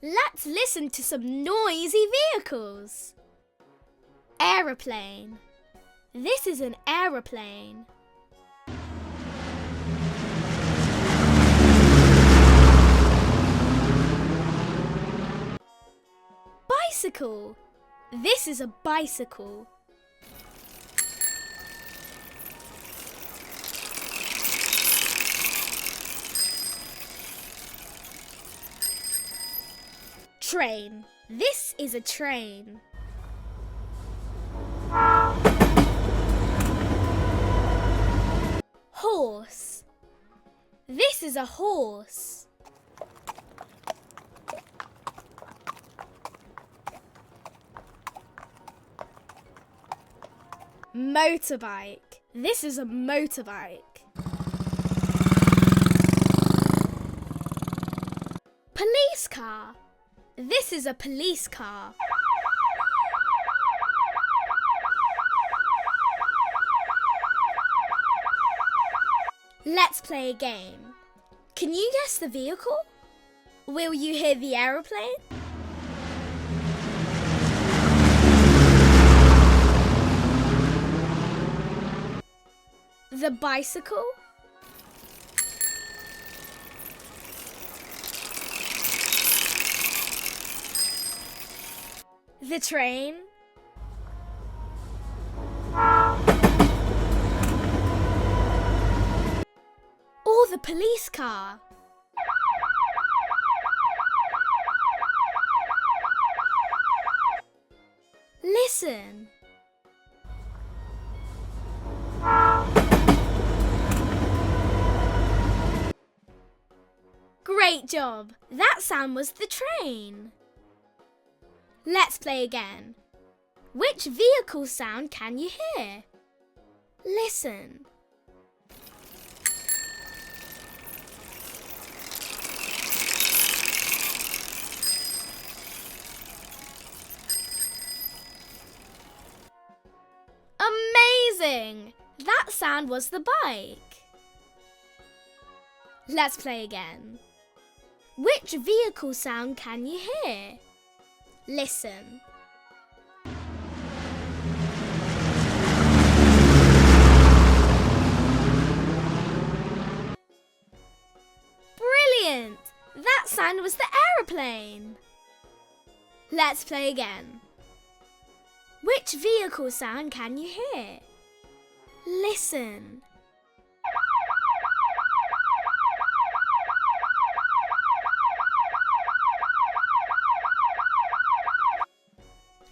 Let's listen to some noisy vehicles. Aeroplane. This is an aeroplane. Bicycle. This is a bicycle. Train. This is a train. Horse. This is a horse. Motorbike. This is a motorbike. Police car. This is a police car. Let's play a game. Can you guess the vehicle? Will you hear the aeroplane? The bicycle? The train? Or the police car? Listen. Great job! That sound was the train. Let's play again. Which vehicle sound can you hear? Listen. Amazing! That sound was the bike. Let's play again. Which vehicle sound can you hear? Listen. Brilliant! That sound was the aeroplane. Let's play again. Which vehicle sound can you hear? Listen.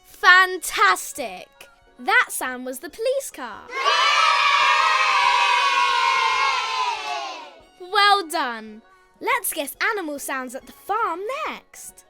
Fantastic! That sound was the police car. Well done! Let's guess animal sounds at the farm next.